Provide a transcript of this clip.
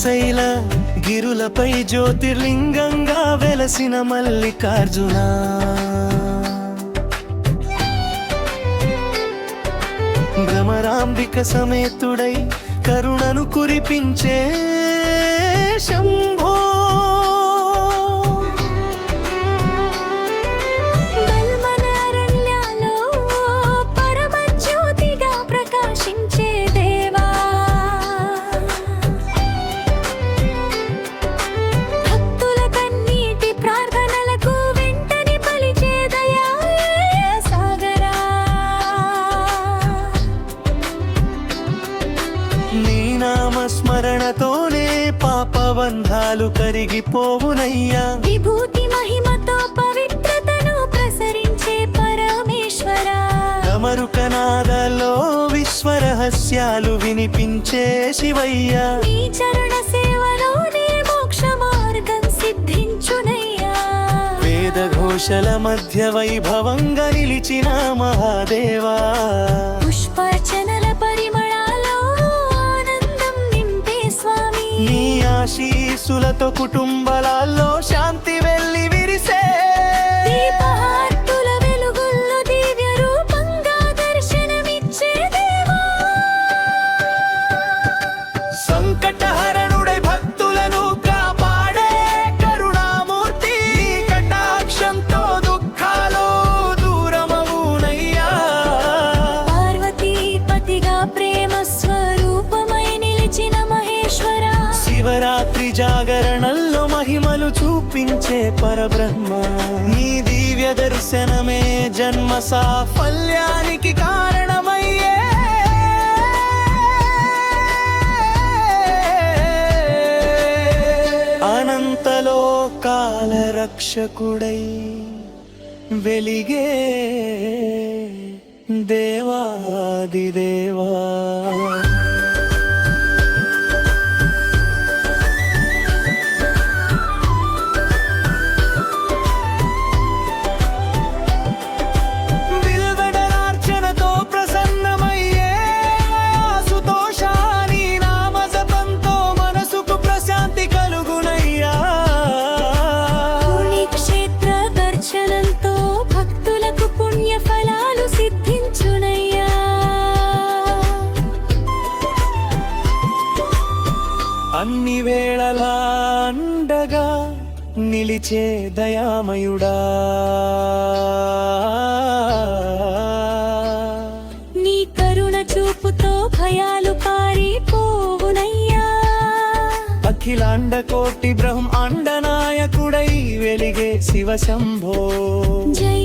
శ్రీశైల గిరులపై జ్యోతిర్లింగంగా వెలసిన మల్లికార్జున భ్రమరాంబిక సమేతుడై కరుణను కురిపించే శంభో స్మరణతోనే పాపబంధాలు కరిగిపోవునయ్యా విభూతి మహిమతో పవిత్రతను ప్రసరించే పరమేశ్వర డమరుకనాదాల్లో విశ్వరహస్యాలు వినిపించే శివయ్యా నీ చరణ సేవలోనే మోక్ష మార్గం సిద్ధించునయ్యా వేద ఘోషల మధ్య వైభవంగా నిలిచిన మహాదేవా పుష్పార్చనల నీ ఆశీస్సులతో కుటుంబాలలో శాంతి వెళ్లి విరిసే దీపహార్తుల వెలుగుల్లో దివ్య రూపంగా దర్శనమిచ్చే దేవా సంకటహరణుడై భక్తులను కాపాడే కరుణామూర్తి కటాక్షంతో దుఃఖాలు దూరమవునయ్యా పార్వతీపతిగా ప్రేమ స్వరూపమై నిలిచిన మహేశ్వర శివరాత్రి జాగరణల్లో మహిమలు చూపించే పరబ్రహ్మ నీ దివ్య దర్శనమే జన్మ సాఫల్యానికి కారణమయ్యే అనంతలోకాల రక్షకుడై వెలిగే దేవాదిదేవా అన్ని వేళలా అండగా నిలిచే దయామయుడా నీ కరుణ చూపుతో భయాలు పారిపోవునయ్యా అఖిలాండ కోటి బ్రహ్మాండ నాయకుడై వెలిగే శివ శంభో జై